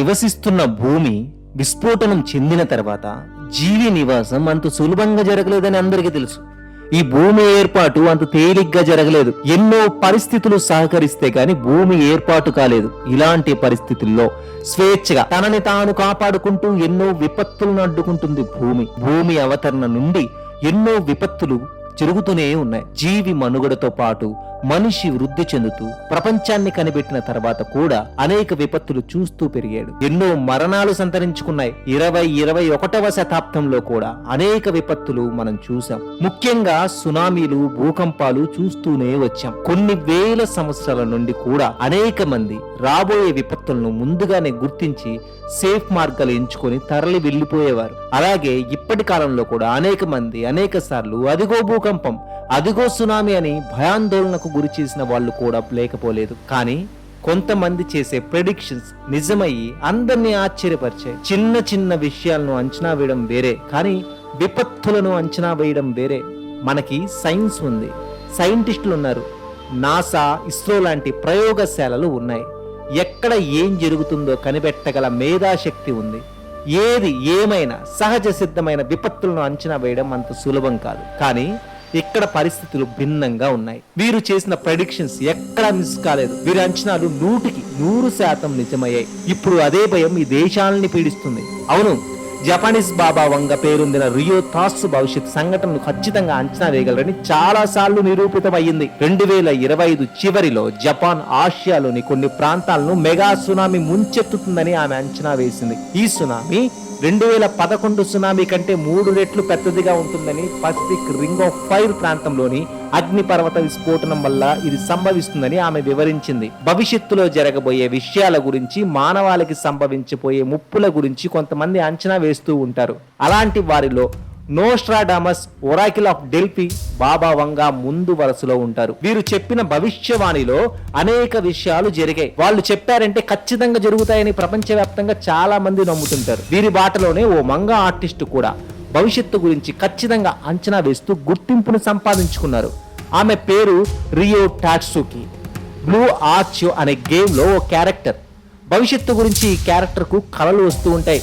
నివసిస్తున్న భూమి విస్ఫోటనం చెందిన తర్వాత జీవి నివాసం అంత సులభంగా జరగలేదని అందరికీ తెలుసు. ఈ భూమి ఏర్పాటు అంత తేలిగ్గా జరగలేదు. ఎన్నో పరిస్థితులు సహకరిస్తే గాని భూమి ఏర్పాటు కాలేదు. ఇలాంటి పరిస్థితుల్లో స్వేచ్ఛగా తనని తాను కాపాడుకుంటూ ఎన్నో విపత్తులను అడ్డుకుంటుంది భూమి అవతరణ నుండి ఎన్నో విపత్తులు జరుగుతూనే ఉన్నాయి. జీవి మనుగడతో పాటు మనిషి వృద్ధి చెందుతూ ప్రపంచాన్ని కనిపెట్టిన తర్వాత కూడా అనేక విపత్తులు చూస్తూ పెరిగాడు. ఎన్నో మరణాలు సంతరించుకున్నాయి. 21వ శతాబ్దంలో కూడా అనేక విపత్తులు మనం చూసాం. ముఖ్యంగా సునామీలు, భూకంపాలు చూస్తూనే వచ్చాం. కొన్ని వేల సంవత్సరాల నుండి కూడా అనేక మంది రాబోయే విపత్తులను ముందుగానే గుర్తించి సేఫ్ మార్గాలు ఎంచుకొని తరలి వెళ్లిపోయేవారు. అలాగే ఇప్పటి కాలంలో కూడా అనేక మంది అనేక సార్లు అదిగో భూకంపం, అదిగో సునామీ అని భయాందోళనకు గురి చేసిన వాళ్ళు కూడా లేకపోలేదు. కానీ కొంతమంది చేసే ప్రెడిక్షన్స్ నిజమయ్యి అందరినీ ఆశ్చర్యపరిచాయి. చిన్న చిన్న విషయాలను అంచనా వేయడం వేరే, కానీ విపత్తులను అంచనా వేయడం వేరే. మనకి సైన్స్ ఉంది, సైంటిస్టులు ఉన్నారు, నాసా, ఇస్రో లాంటి ప్రయోగశాలలు ఉన్నాయి. ఎక్కడ ఏం జరుగుతుందో కనిపెట్టగల మేధాశక్తి ఉంది. ఏది ఏమైనా సహజ సిద్ధమైన విపత్తులను అంచనా వేయడం అంత సులభం కాదు. కానీ ఇక్కడ పరిస్థితులు భిన్నంగా ఉన్నాయి. వీరు చేసిన ప్రెడిక్షన్స్ ఎక్కడా మిస్ కాలేదు. వీరి అంచనాలు 100% నిజమయ్యాయి. ఇప్పుడు అదే భయం ఈ దేశాలని పీడిస్తుంది. అవును, జపానీస్ బాబా వంగ పేరొందిన రియో తాసు భవిష్యత్ సంఘటనను ఖచ్చితంగా అంచనా వేయగలరని చాలా సార్లు నిరూపితమయ్యింది. 2025 చివరిలో జపాన్ ఆసియాలోని కొన్ని ప్రాంతాలను మెగా సునామీ ముంచెత్తుతుందని ఆమె అంచనా వేసింది. ఈ సునామీ 2011 సునామీ కంటే 3 రెట్లు పెద్దదిగా ఉంటుందని, పసిఫిక్ రింగ్ ఆఫ్ ఫైర్ ప్రాంతంలోని అగ్నిపర్వత విస్ఫోటనం వల్ల ఇది సంభవిస్తుందని ఆమె వివరించింది. భవిష్యత్తులో జరగబోయే విషయాల గురించి, మానవాళికి సంభవించబోయే ముప్పుల గురించి కొంతమంది అంచనా వేస్తూ ఉంటారు. అలాంటి వారిలో నోస్ట్రాడామస్, ఒరాకిల్ ఆఫ్ డెల్ఫీ, బాబా వంగా ముందు వరుసలో ఉంటారు. వీరు చెప్పిన భవిష్యవాణిలో అనేక విషయాలు జరిగాయి. వాళ్ళు చెప్పారంటే ఖచ్చితంగా జరుగుతాయని ప్రపంచవ్యాప్తంగా చాలా మంది నమ్ముతుంటారు. వీరి బాటలోనే ఓ మంగా ఆర్టిస్ట్ కూడా భవిష్యత్తు గురించి ఖచ్చితంగా అంచనా వేస్తూ గుర్తింపును సంపాదించుకున్నారు. ఆమె పేరు రియో టాట్సుకి. బ్లూ ఆర్చ్ అనే గేమ్ లో ఓ క్యారెక్టర్. భవిష్యత్తు గురించి ఈ క్యారెక్టర్ కు కలలు వస్తూ ఉంటాయి.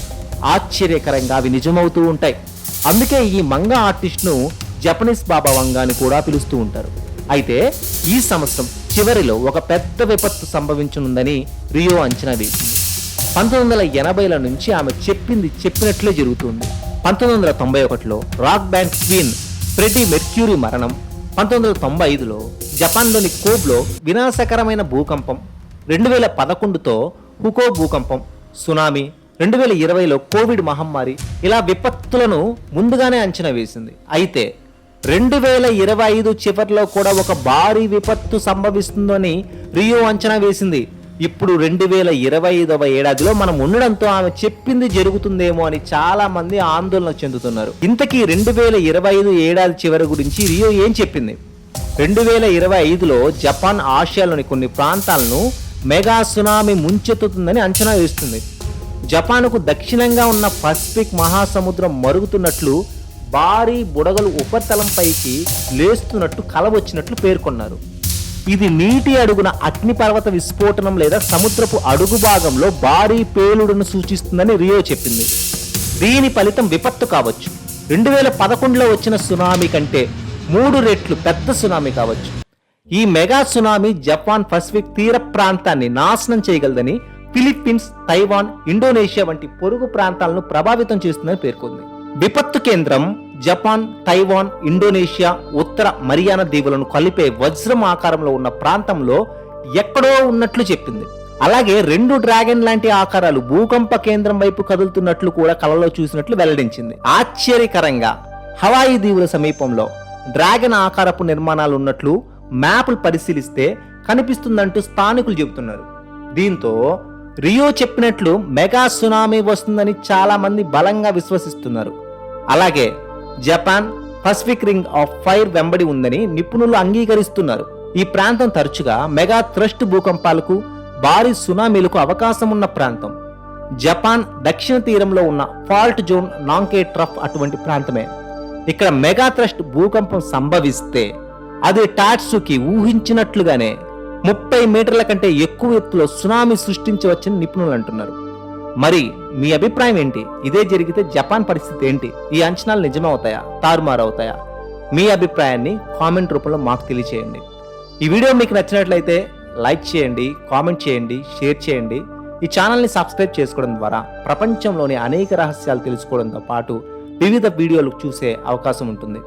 ఆశ్చర్యకరంగా అవి నిజమవుతూ ఉంటాయి. అందుకే ఈ మంగా ఆర్టిస్ట్ ను జపనీస్ బాబా వంగా అని కూడా పిలుస్తూ ఉంటారు. అయితే ఈ సంవత్సరం చివరిలో ఒక పెద్ద విపత్తు సంభవించనుందని రియో అంచనా వేసింది. 1980ల నుంచి ఆమె చెప్పినట్లే జరుగుతుంది. 1991లో rock band Queen Freddie Mercury మరణం, 1995లో జపాన్లోని కోబ్లో వినాశకరమైన భూకంపం, 2011తో హుకో భూకంపం, సునామీ, 2020లో కోవిడ్ మహమ్మారి, ఇలా విపత్తులను ముందుగానే అంచనా వేసింది. అయితే 2025 చివరిలో కూడా ఒక భారీ విపత్తు సంభవిస్తుందని రియో అంచనా వేసింది. ఇప్పుడు 2025వ ఏడాదిలో మనం ఉండడంతో ఆమె చెప్పింది జరుగుతుందేమో అని చాలా మంది ఆందోళన చెందుతున్నారు. ఇంతకీ 2025 ఏడాది చివరి గురించి రియో ఏం చెప్పింది? 2025లో జపాన్ ఆసియాలోని కొన్ని ప్రాంతాలను మెగా సునామీ ముంచెత్తుతుందని అంచనా వేస్తుంది. జపాన్కు దక్షిణంగా ఉన్న పసిఫిక్ మహాసముద్రం మరుగుతున్నట్లు, భారీ బుడగలు ఉపరితలంపైకి లేస్తున్నట్టు కల వచ్చినట్లు పేర్కొన్నారు. ఇది నీటి అడుగున అగ్నిపర్వత విస్ఫోటనం లేదా సముద్రపు అడుగు భాగంలో భారీ పేలుడును సూచిస్తుందని రియో చెప్పింది. దీని ఫలితం విపత్తు కావచ్చు. 2011లో వచ్చిన సునామీ కంటే 3 రెట్లు పెద్ద సునామీ కావచ్చు. ఈ మెగా సునామీ జపాన్ పసిఫిక్ తీర ప్రాంతాన్ని నాశనం చేయగలదని, ఫిలిప్పీన్స్, తైవాన్, ఇండోనేషియా వంటి పొరుగు ప్రాంతాలను ప్రభావితం చేస్తుందని పేర్కొంది. విపత్తు కేంద్రం జపాన్, తైవాన్, ఇండోనేషియా, ఉత్తర మరియానా దీవులను కలిపే వజ్రం ఆకారంలో ఉన్న ప్రాంతంలో ఎక్కడో ఉన్నట్లు చెప్పింది. అలాగే 2 డ్రాగన్ లాంటి ఆకారాలు భూకంప కేంద్రం వైపు కదులుతున్నట్లు కూడా కలలో చూసినట్లు వెల్లడించింది. ఆశ్చర్యకరంగా హవాయి దీవుల సమీపంలో డ్రాగన్ ఆకారపు నిర్మాణాలు ఉన్నట్లు మ్యాప్లు పరిశీలిస్తే కనిపిస్తుందంటూ స్థానికులు చెబుతున్నారు. దీంతో రియో చెప్పినట్లు మెగా సునామీ వస్తుందని చాలా మంది బలంగా విశ్వసిస్తున్నారు. అలాగే Japan Pacific ring of fire వెంబడి ఉందని నిపుణులు అంగీకరిస్తున్నారు. ఈ ప్రాంతం తరచుగా మెగా థ్రస్ట్ భూకంపాలకు, భారీ సునామీలకు అవకాశం ఉన్న ప్రాంతం. జపాన్ దక్షిణ తీరంలో ఉన్న ఫాల్ట్ జోన్, నాంకే ట్రఫ్ అటువంటి ప్రాంతమే. ఇక్కడ మెగా థ్రస్ట్ భూకంపం సంభవిస్తే అది టాట్సుకి ఊహించినట్లుగానే 30 మీటర్ల కంటే ఎక్కువ ఎత్తులో సునామీ సృష్టించవచ్చని నిపుణులు అంటున్నారు. మరి మీ అభిప్రాయం ఏంటి? ఇదే జరిగితే జపాన్ పరిస్థితి ఏంటి? ఈ అంచనాలు నిజమవుతాయా, తారుమారవుతాయా? మీ అభిప్రాయాన్ని కామెంట్ రూపంలో మాకు తెలియచేయండి. ఈ వీడియో మీకు నచ్చినట్లయితే లైక్ చేయండి, కామెంట్ చేయండి, షేర్ చేయండి. ఈ ఛానల్ని సబ్స్క్రైబ్ చేసుకోవడం ద్వారా ప్రపంచంలోని అనేక రహస్యాలు తెలుసుకోవడంతో పాటు వివిధ వీడియోలు చూసే అవకాశం ఉంటుంది.